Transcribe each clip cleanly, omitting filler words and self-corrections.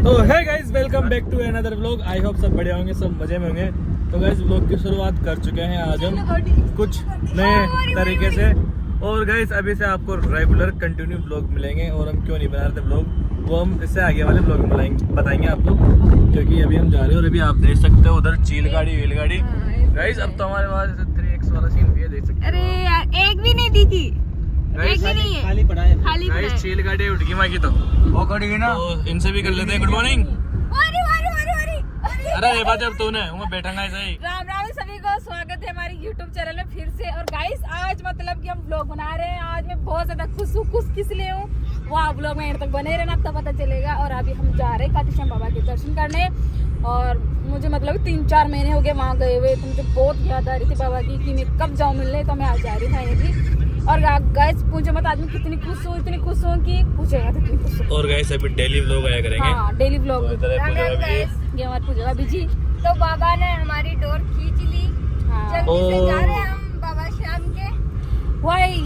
तो है guys, welcome back to another vlog. I hope सब बढ़िया होंगे, सब मजे में होंगे। तो गाइस व्लॉग की शुरुआत कर चुके हैं आज हम कुछ नए तरीके से। और गाइस अभी से आपको रेगुलर कंटिन्यू व्लॉग मिलेंगे। और हम क्यों नहीं बना रहे थे व्लॉग, वो हम इससे आगे वाले व्लॉग में बताएंगे आपको, क्योंकि अभी हम जा रहे हैं। और अभी आप देख सकते हो उधर चील गाड़ी वेल गाड़ी। गाइस अब तो हमारे पास 3x वाला सीन भी है, देख सकते हो। अरे यार एक भी नहीं दिखी, एक भी नहीं है, खाली पड़ा है। खाली पड़ा है। चील गाड़ी उठ गई माँ की, तो वो खड़ी है ना, तो इनसे भी कर लेते हैं। Good morning. अरे अरे अरे अरे अरे ये बात अब तूने मैं बैठा ऐसे ही। राम राम सभी को, स्वागत है हमारे YouTube चैनल में फिर से। और गाइस आज मतलब कि हम व्लॉग बना रहे हैं। आज मैं बहुत ज्यादा खुश हूँ। खुश किस लिए हूँ वो आप व्लॉग में एंड तक बने रहना, तब पता चलेगा। और अभी हम जा रहे हैं खाटू श्याम बाबा के दर्शन करने। और मुझे मतलब 3-4 महीने हो गए वहाँ गए हुए, तो मुझे बहुत याद आ रही थी बाबा की कि मैं कब जाऊँ मिलने। तो मैं आज जा रही फाइनली। और गाइस पूछो मत आज मैं कितनी खुश हूँ, इतनी खुश हूँ कि पूछेगा कितनी खुश हूँ। और गाइस अभी डेली व्लॉग आया करेंगे। हाँ डेली व्लॉग। ये हमारी पूजा बीजी। तो बाबा ने हमारी डोर खींच ली। हाँ जल्दी से जा रहे हैं हम बाबा श्याम के।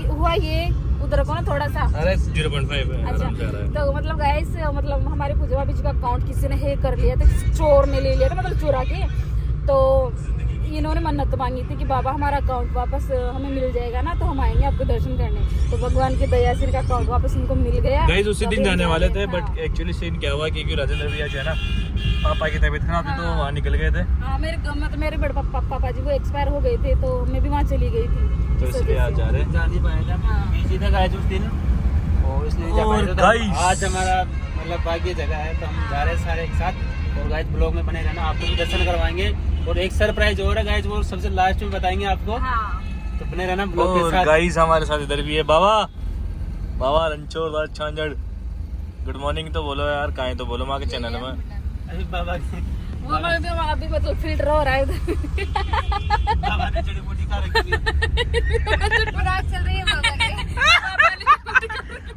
हुआ ये उधर को ना थोड़ा सा। अरे 0.5 है। अच्छा तो मतलब गाइस मतलब हमारे पूजा बीजी का अकाउंट किसी ने हैक कर लिया था, किसी चोर ने ले लिया था, मतलब चुरा के। तो इन्होंने मन्नत मांगी थी कि बाबा हमारा अकाउंट वापस हमें मिल जाएगा ना, तो हम आएंगे आपको दर्शन करने। तो भगवान की दया से इनका अकाउंट वापस इनको मिल गया। गाइस उसी दिन जाने वाले थे, हाँ। बट एक्चुअली सीन क्या हुआ कि राजेंद्र भैया जो है ना, पापा की तबीयत खराब थी, तो वहाँ निकल गए थे। हाँ मेरे बड़े पापा जी वो एक्सपायर हो गए थे, तो मैं भी वहाँ चली गई थी। तो इसलिए आज जा रहे हैं। जा नहीं पाए थे, हाँ। बिजी था गाइस उस दिन, और इसलिए जा पाए थे। तो गाइस आज हमारा मतलब भाग्य जगह है, तो हम जा रहे हैं सारे एक साथ। और गाइस ब्लॉग में बने रहना, आपको भी दर्शन करवाएंगे। और एक सरप्राइज और है गाइस, वो सबसे लास्ट में बताएंगे आपको, हाँ। तो बने रहना ब्लॉग के और साथ। गाइस हमारे साथ इधर भी है बाबा रणछोड़ राज छांजड़। गुड मॉर्निंग तो बोलो यार, काहे तो बोलो माँ के चैनल में। अभी बाबा की वो अभी मतलब फिल्टर हो रहा है उधर। बाबा ने जड़ी बूटी खा रखी है। बुराक चल रही है बाबा की।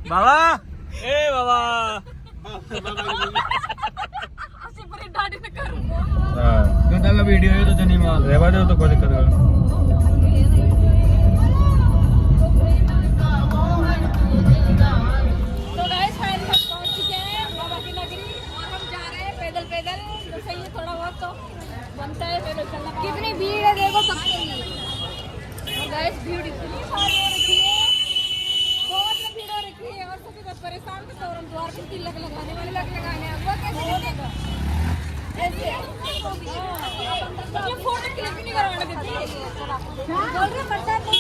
बाबा ए बाबा दाढ़ी में कर। गंदा का वीडियो है तो जनी माल रहवा दो तो कोई दिक्कत नहीं। तो गाइस फाइनली हम पहुंच चुके हैं बाबा की नगरी। और हम जा रहे हैं पैदल तो सही है, थोड़ा बहुत तो बनता है पैदल चलना। कितनी भीड़ है देखो सबके लिए। तो गाइस भीड़ इतनी सारी हो रखी है, बहुत भीड़ हो रखी है। और सभी बस परेशान थे, तो हम द्वार पे तिलक लगाने वाले लगाने वो कैसे होगा? ऐसे मतलब फोटो क्लिक भी नहीं करवाने देती। बोल रहे प्रसाद तो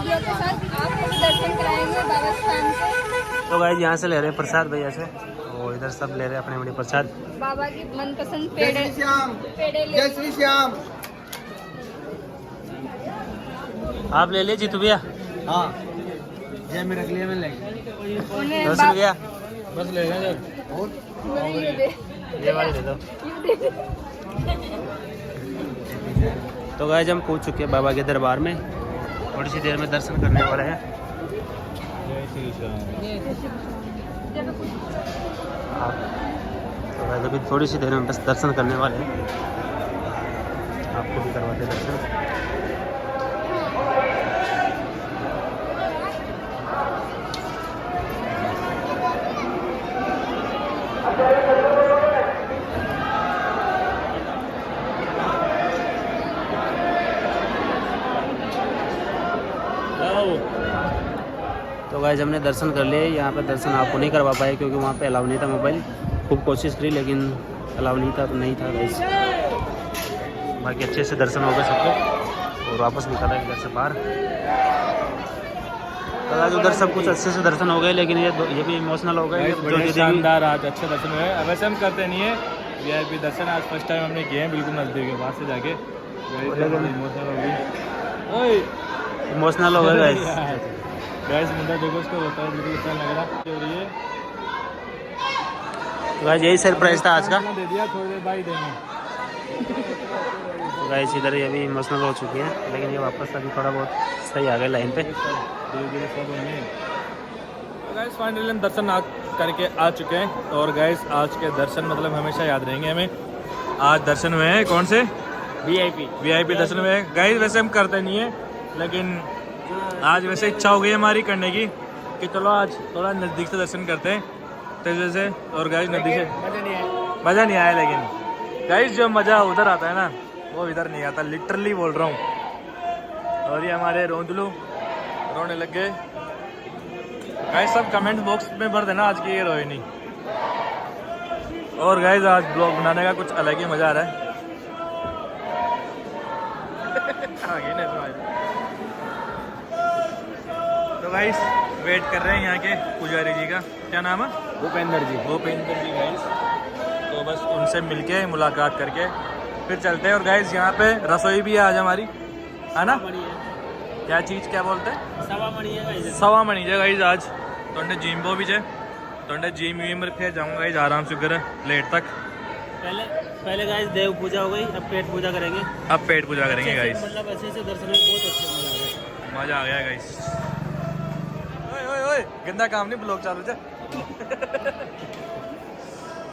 के साथ आपको भी दर्शन कराएंगे बाबा श्याम के। तो गाइस यहाँ से ले रहे हैं प्रसाद भैया से, और इधर सब ले रहे हैं अपने अपने प्रसाद। बाबा की मनपसंद पेड़े ले। जय श्री श्याम। आप ले लीजिए जीतू भैया। हाँ जय में रख लिया मैंने लेके। उन्हें दर्शन भैया बस ले लें ये दे। ये वाली दे दो। तो गाइस हम पहुंच चुके हैं बाबा के दरबार में, थोड़ी सी देर में दर्शन करने वाले हैं। तो गाइस अभी थोड़ी सी देर में बस दर्शन करने वाले हैं, आपको भी करवाते दर्शन। तो गाइस हमने दर्शन कर लिए। यहाँ पे दर्शन आपको नहीं करवा पाए क्योंकि वहाँ पे अलाउ नहीं था मोबाइल। खूब कोशिश करी लेकिन अलाउ नहीं था, तो नहीं था गाइस। बाकी अच्छे से दर्शन हो गए सबको, और वापस निकला इधर से बाहर। तो गाइस उधर सब कुछ अच्छे से दर्शन हो गए, लेकिन ये भी इमोशनल हो गए। बड़े शानदार आज अच्छे दर्शन हुए। वैसे हम करते नहीं है वीआईपी दर्शन, आज फर्स्ट टाइम हमने किए हैं बिल्कुल नजदीक है, वहाँ से जाके इमोशनल हो गई। इमोशनल हो गए गाइस। गाइस मुद्दा देखो उसको होता है, बिल्कुल अच्छा लग रहा है। तो गाइस यही सरप्राइज था आज का। दे दिया थोड़ी देर बाद देंगे। तो गाइस इधर ये भी इमोशनल हो चुकी है, लेकिन ये वापस अभी थोड़ा बहुत सही आ गए लाइन पे। धीरे-धीरे सब होंगे। तो गाइस फाइनली हम दर्शन करके आ चुके हैं। और गाइस आज के दर्शन मतलब हमेशा याद रहेंगे हमें। आज दर्शन हुए हैं कौन से? वीआईपी दर्शन हुए। गाइस वैसे हम करते नहीं है, लेकिन आज वैसे इच्छा हो गई हमारी करने की, कि चलो आज थोड़ा नज़दीक से दर्शन करते हैं तेजे से। और गाइस नज़दीक से मज़ा नहीं आया, लेकिन गाइस जो मज़ा उधर आता है ना वो इधर नहीं आता, लिटरली बोल रहा हूँ। और ये हमारे रोंदलू रोने लग गए। गाइस सब कमेंट बॉक्स में भर देना आज की ये रोए नहीं। और गाइस आज ब्लॉग बनाने का कुछ अलग ही मज़ा आ रहा है। तो गाइस वेट कर रहे हैं यहाँ के पुजारी जी का, क्या नाम है? भूपेंद्र जी। भूपेंद्र जी गाइस। तो बस उनसे मिलके मुलाकात करके फिर चलते हैं। और गाइस यहाँ पे रसोई भी है आज हमारी, है ना? क्या चीज़ क्या बोलते हैं? सवा मणि है गाइस आज। तो जिम्बो भी है तो जिम विम रखे जाऊँगा गाइस आराम से घर लेट तक। पहले गाइस देव पूजा हो गई, अब पेट पूजा करेंगे। अब पेट पूजा करेंगे गाइस। मतलब अच्छे से दर्शन में बहुत अच्छे मजा आ गया गाइस। ओए ओए ओए गंदा काम नहीं, ब्लॉग चालू है।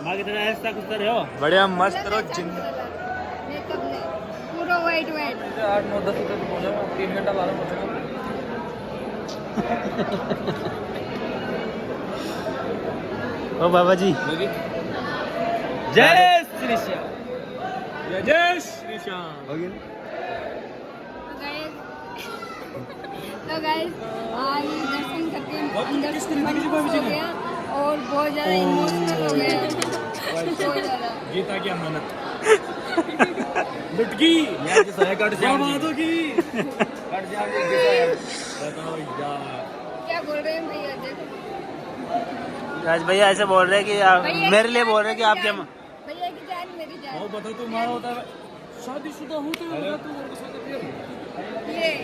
बाकी तेरा ऐसा कुछ कर रहे हो? बढ़िया मस्त रहो जिन मेकअप नहीं, पूरा वाइट वाइट। 8 9 10 तक पहुंचेगा, 3 घंटा बाद पहुंचेगा। ओ बाबा जी जय श्री श्याम। जय श्री श्याम। तो गाइस आज दर्शन करके अंदर से मन खुश हो गया और बहुत ज़्यादा इमोशनल हो गया, बहुत ज़्यादा। गीता की अमानत लुटकी क्या बात होगी। क्या बोल रहे हैं भैया? देखो राज भैया ऐसे बोल रहे हैं कि भैया मेरे की लिए जान, बोल रहे हैं कि आप मेरी क्या जान। भैया की जान मेरी जान। वो बता तुम्हारा होता है शादीशुदा हूँ तो बता तू मेरे साथ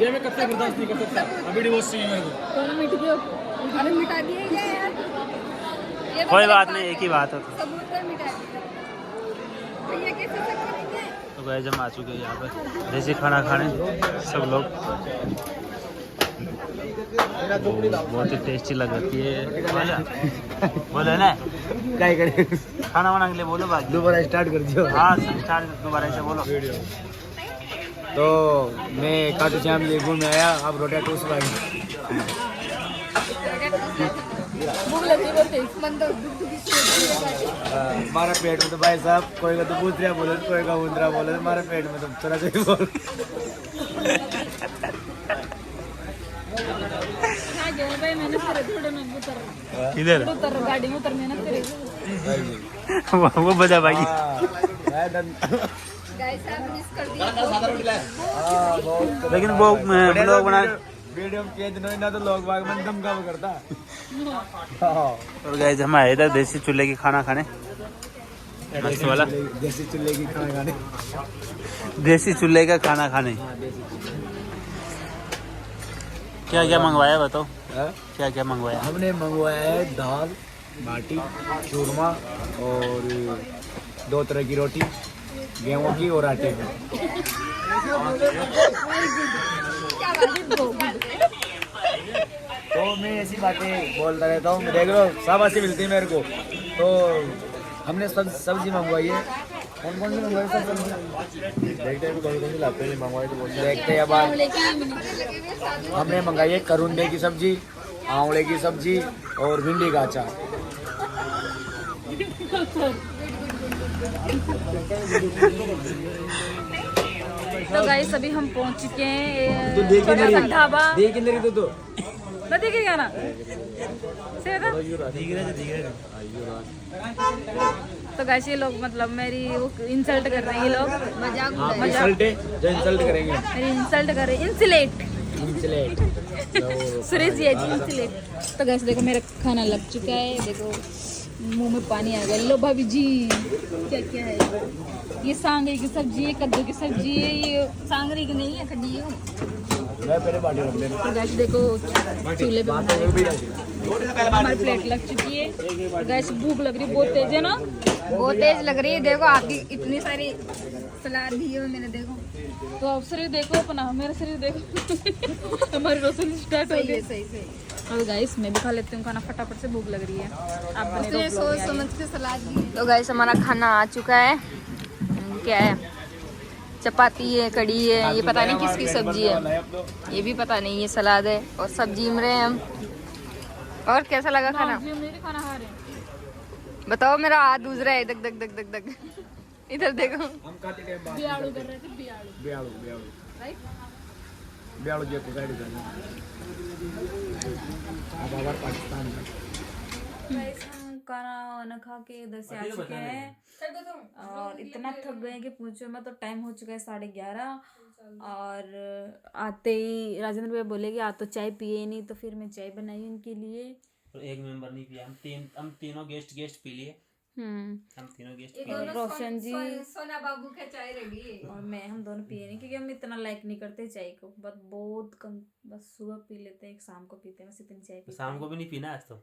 ये मैं कब तक बर्दाश्त नहीं कर सकता, अभी डिवोर्स चाहिए मेरे को। दोनों मिट गए। अरे मिटा दिए क्या यार? ये तो कोई गलत बात नहीं, एक ही बात है। सबूत पर मिटा दिए। भैया कैसे सकते हैं? तो गए हम आ चुके हैं यहाँ पर देसी खाना खाने सब लोग। बहुत ही टेस्टी लग रही है। बोलो ना क्या करें? खाना वाना के लिए बोलो बाकी। दोबारा स्टार्ट कर दियो। हाँ स्टार्ट दोबारा से बोलो। तो मैं खाटू श्याम लिए घूम आया, अब रोटियां टूस भाई। भूख लग रही बोलते मन तो दुख दुखी से हमारा पेट में तो भाई साहब कोई का तो पूछ बोले, कोई का उंदरा बोले, हमारे पेट में तो थोड़ा कोई बोल। भाई मैंने तेरे थोड़े में उतर इधर उतर गाड़ी में उतर मेहनत करे। वो बजा भाई। गाइस आप मिस कर दिया। लेकिन वो ब्लॉग बना वीडियो के दिनों ना तो लोग बाग में दम काम करता। और गाइस हम आए इधर देसी चूल्हे की खाना खाने, मस्त वाला देसी चूल्हे की खाना खाने। देसी चूल्हे का खाना खाने। क्या क्या मंगवाया बताओ? क्या क्या मंगवाया? हमने मंगवाया है दाल बाटी चूरमा और 2 तरह की रोटी, गेहूं की और आटे की। तो मैं ऐसी बातें बोलता रहता हूँ, देख लो शाबाशी मिलती है मेरे को। तो हमने सब्जी मंगवाई है। कौन कौन सी मंगवाई सब सब्जी? देखते हैं कौन कौन सी लाते हैं, मंगवाई तो देखते हैं। अब हमने मंगाई है करुंदे की सब्जी, आंवले की सब्जी और भिंडी का अचार। तो गाइस अभी हम पहुंच चुके हैं तो देख छोटा सा ढाबा। देख इधर ही तो ना देखे क्या ना सीधा। तो गाइस ये लोग मतलब मेरी वो इंसल्ट कर रहे हैं, ये लोग मजाक जो इंसल्ट करेंगे मेरी इंसल्ट कर रहे हैं। इंसलेट सुरेश जी है जी, इंसलेट। तो गाइस देखो मेरा खाना लग चुका है, देखो मुंह में पानी आ गया। लो भाभी जी क्या क्या है? ये सांगरी की सब्जी है, कद्दू की सब्जी है। ये सांगरी की नहीं है, खड्डी है। तो गाइस देखो चूल्हे पे बना रहे हैं। हमारी प्लेट लग चुकी है। गाइस भूख लग रही बहुत तेज है ना, बहुत तेज लग रही है। देखो आपकी इतनी सारी सलाद दी है मैंने, देखो। तो आप शरीर देखो अपना, मेरा शरीर देखो। हमारी रसोई स्टार्ट हो गई। सही सही। अब गाइस मैं भी खा लेती हूँ खाना, फटाफट से भूख लग रही है। आप बने रहो सोच vlog में समझ के सलाद दी। तो गाइस हमारा खाना आ चुका है। क्या है? चपाती है, कड़ी है, ये पता नहीं किसकी सब्जी है, ये भी पता नहीं। ये सलाद है और सब जीम रहे हैं हम। और कैसा लगा खाना? जी हम नहीं खाना खा रहे हैं। बताओ, मेरा हाथ दूज रहा है, दग दग दग दग दग। इधर देखो। हम खाते टाइम बात बियाड़ू कर रहे थे, बियाड़ू बियाड़ू बियाड़ू राइट। बियाड़ू जयपुर साइड करना अब आवर पाकिस्तान में। गाइस हम खाना वाना खा के इधर से आ चुके हैं और इतना थक गए कि पूछो मैं। तो टाइम हो चुका है 11:30 और आते ही राजेंद्र भैया बोले कि आज तो चाय पिए नहीं, तो फिर मैं चाय बनाई उनके लिए। तो एक मेंबर नहीं पिया, हम तीनों गेस्ट पी लिए। हम तीनों गेस्ट पी और रोशन जी सोना बाबू का चाय रेडी। और मैं, हम दोनों पिए नहीं क्योंकि हम इतना लाइक नहीं करते चाय को, बस बहुत कम, बस सुबह पी लेते हैं, एक शाम को पीते हैं, बस इतनी चाय तो पीते शाम को भी नहीं पीना आज तो।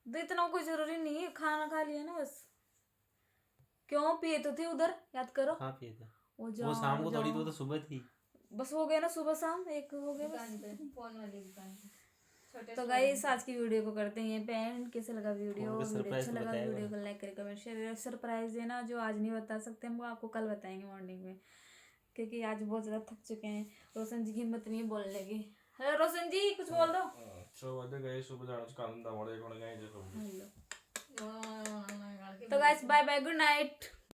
तो इतना कोई जरूरी नहीं है, खाना खा लिया ना बस। क्यों पिए तो थे उधर, याद करो। हाँ पिए थे वो वो शाम को थोड़ी, तो सुबह थी। बस हो गया ना, सुबह शाम एक हो गया बस। फोन वाली दुकान तो गाइस आज की वीडियो को करते हैं पे एंड। कैसे लगा वीडियो? उनका वीडियो surprise अच्छा लगा बताएगा। वीडियो को लाइक करें, कमेंट शेयर। सरप्राइज है ना जो आज नहीं बता सकते, हम वो आपको कल बताएंगे मॉर्निंग में, क्योंकि आज बहुत ज़्यादा थक चुके हैं। रोशन जी की हिम्मत नहीं है बोलने की। हेलो रोशन जी, कुछ बोल दो। तो guys bye bye, good night.